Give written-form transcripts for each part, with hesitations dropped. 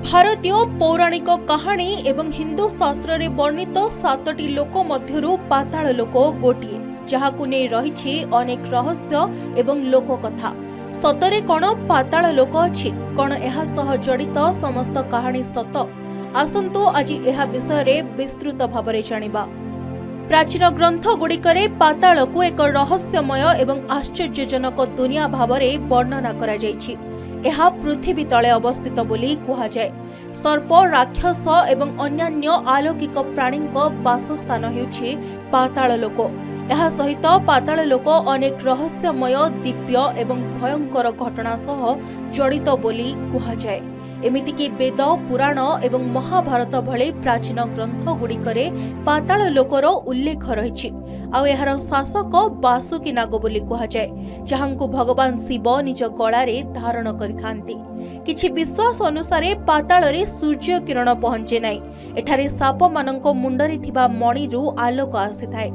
भारतीय पौराणिक कहानी एवं हिंदू शास्त्र रे वर्णित 7टी लोक मध्यरु पाताल लोक गोटिए जहाकु नै रहिछि अनेक रहस्य एवं लोक कथा। सतरे कोन पाताल लोक अछि, कोन एहा सह जड़ित समस्त कहानी सत? आसंतु आज एहा विषय रे विस्तृत भाबरे जानिबा। प्राचीन ग्रंथ गुड़िकरे पाताल को एक रहस्यमय एवं आश्चर्यजनक दुनिया भावरे वर्णना करा जायछि। यह पृथ्वी तले अवस्थित बोली कहा जाए। सर्प, राक्षस एवं अन्यान्य अलौकिक प्राणी बासस्थान हेउछि पाताल लोक। यह सहित पाताल लोक अनेक रहस्यमय, दिव्य एवं भयंकर घटना सह जड़ित बोली कहा जाए। एमितिकी वेद, पुराण एवं महाभारत भले प्राचीन ग्रंथ गुड़िकरे पाताल लोकर उल्लेख रही। आर शासक बासुकी नाग बोली कहा जाए, जहांकु भगवान शिव निज गलारे धारण करिथांती। किछि विश्वास अनुसार पाताल रे सूर्य किरण पहुंचे नाही। एठारे साप मानक मुंडरे थिबा मणिरु आलोक आसीथाय।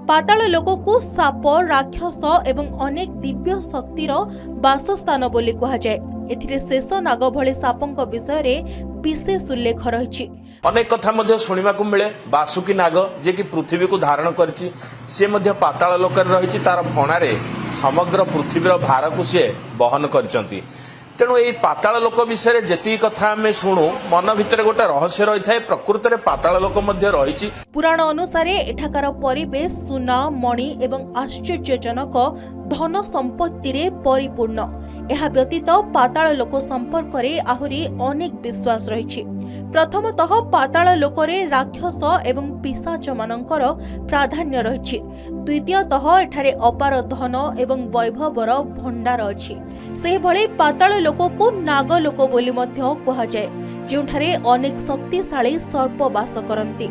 पाताल लोककु साप, राक्षस एवं अनेक दिव्य शक्तिर बासस्थान बोली कहा जाए। एथिरे शेष नाग भले सापंक विषय रे विशेष उल्लेख रही। अनेक कथा मध्य सुनिबाकु मिले। बासुकी नाग जे कि पृथ्वी को धारण करछि, से मध्य पाताल लोकर रहिछि। तार फणारे समग्र पृथ्वीर भार को से बहन करछंती। तेणु यही पाताल लोक विषय जेती कथा आम शुणु, मन भितर गोटे रहस्य रही है। प्रकृत में पाताल लोक मध्य रही। पुराण अनुसार एठाकार परिवेश सुना, मणि एवं आश्चर्यजनक धन संपत्ति रे परिपूर्ण। यह व्यतीत पाताल लोक संपर्क रे आहुरी अनेक विश्वास रही। प्रथमतः पाताल लोकरे राक्षस एवं पिशाच मानकर प्राधान्य रही। द्वितीयतः एठारे अपार धन एवं वैभवर भंडार अछि। से भले पाताल लोक को नाग लोक बोली मध्य कहा जाए, जोठारे अनेक शक्तिशाली सर्प वास करती।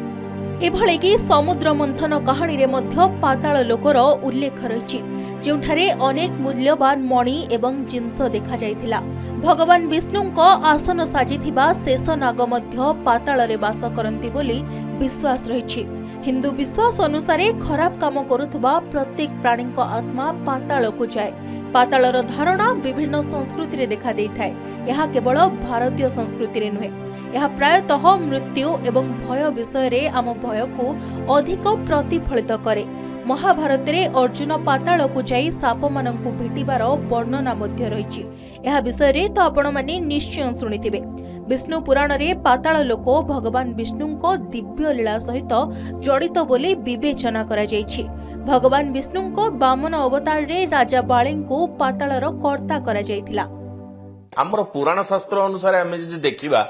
एभले कि समुद्र मंथन कहानी रे मध्य पाताल लोकर उल्लेख रही, जोठारे अनेक मूल्यवान मणि एवं जिनस देखा जाइथिला। भगवान विष्णुंक आसन साजिथिबा शेष नाग मध्य पाताल रे वास करंती बोली विश्वास रही। हिंदू विश्वास अनुसार खराब काम करुथबा प्रत्येक प्राणी आत्मा पाताल को जाए। पातालर धारणा विभिन्न संस्कृति रे देखा देइथाय। यह केवल भारतीय संस्कृति रे नुहे, यह प्रायतः मृत्यु एवं भय विषय रे आम भय को अधिक प्रतिफलित करे। महाभारत रे अर्जुन पाताल को जाई साप मानंकु भेटिबार वर्णना मध्य रही। यह विषय रे तो आपण माने निश्चय सुनिथिबे। विष्णु पुराण रे पाताल लोक भगवान विष्णुंको दिव्य लीला सहित जड़ित बोली विवेचना करा जायछि। भगवान विष्णुंको वामन अवतार रे राजा बाळींको पातालर कर्ता करा जायथिला। आमर पुराण शास्त्र अनुसार आम जदि देखिबा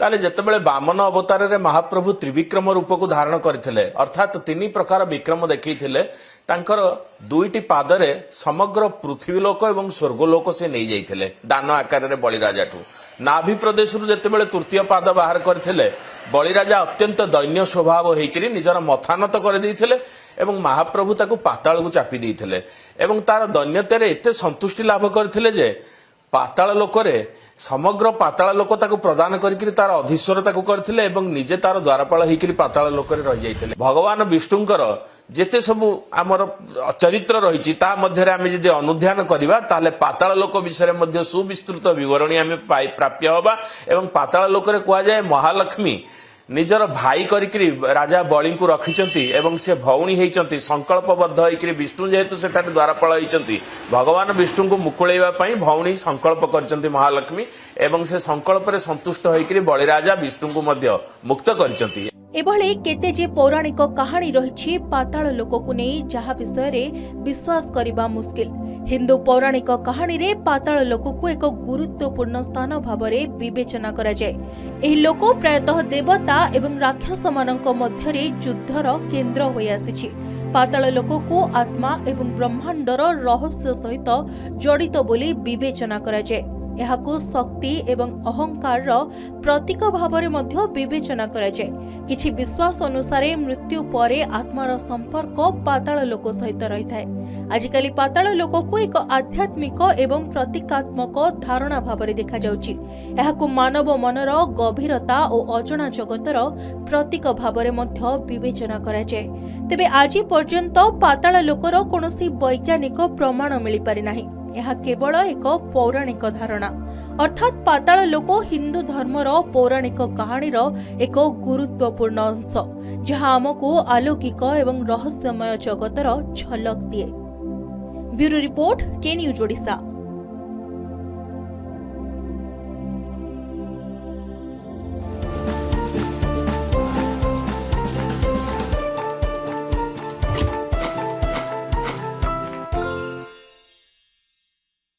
ताले जेतेबेले वामन अवतार रे महाप्रभु त्रिविक्रम रूप को धारण करथिले, अर्थात 3 प्रकार विक्रम देखैथिले। तांकर 2टी पादरे समग्र पृथ्वी लोक एवं स्वर्गलोक से नहीं जाइथिले दान आकार रे बलिराजाठू। नाभि प्रदेश रु जेतेबेले तृतीय पाद बाहर करथिले, बलिराजा अत्यंत दैन्य स्वभाव होइकरी निजर मथानत कर दैथिले एवं महाप्रभु ताकू पाताल को चापी दैथिले एवं तार दैन्यते रे एते संतुष्टि लाभ करथिले जे पाताल लोकरे समग्र पाताल लोक ताकू प्रदान करिकरी तार अधीश्वरता को करथिले एवं निजे तार द्वारपाल होइकरी पाताल लोकरे रहि जाइथिले। भगवान विष्णुंकर जेते सबु आमर चरित्र रहिछि ता मध्य रे आमे जदि अनुध्यान करिबा ताले पाताल लोक विषय मध्य सुविस्तृत विवरणी आमे प्राप्य होबा। एवं पाताल लोकरे कुआ जाय महालक्ष्मी निजर भाई करिकरी राजा बळी को रखिचंती एवं से भौणी हेइचंती। संकल्पबद्ध होइकरी विष्णु जेहेतु सेठारे द्वारपाल होइचंती, भगवान विष्णु को मुकुळेबा पई भौणी संकल्प करचंती महालक्ष्मी एवं से संकल्प रे संतुष्ट होइकरी बळीराजा विष्णु को मध्य मुक्त करचंती। एभले केते जे पौराणिक कहानी रही पाताल लोक को नहीं, जहा विषय रे विश्वास करिबा मुश्किल। हिंदू पौराणिक कहानी रे पाताल लोक को एक गुरुत्वपूर्ण स्थान भावरे विवेचना करा जाए। एही लोक प्रायतः देवता एवं राक्षस मानक मध्य रे युद्धर केंद्र होई आसीछि। पाताल लोक को आत्मा एवं ब्रह्मांडर रहस्य सहित जड़ित बोली विवेचना करा जाए। यहाकु शक्ति एवं अहंकार प्रतीक भावरे मध्य विवेचना करा जाए। किछि विश्वास अनुसार मृत्यु परे आत्मार संपर्क पाताल लोक सहित रही थाए। आजिकाली पाताल लोक को एक आध्यात्मिक एवं प्रतीकात्मक धारणा भावरे देखा जाउछि। यहाकु मानव मनर गभीरता और अजଣା जगतर प्रतीक भावरे मध्य विवेचना करा जाए। तेबे आज पर्यंत पाताल लोकर कोनोसी वैज्ञानिक प्रमाण मिली पारि नाही। ଏହା କେବଳ ଏକ ପୌରାଣିକ ଧାରଣା अर्थात पाताल लोक हिंदू धर्मर पौराणिक कहानीर एक गुरुत्वपूर्ण अंश जहाँ आमको अलौकिक एवं रहस्यमय जगतर झलक दिए। ब्यूरो रिपोर्ट के न्यूज ओडिशा।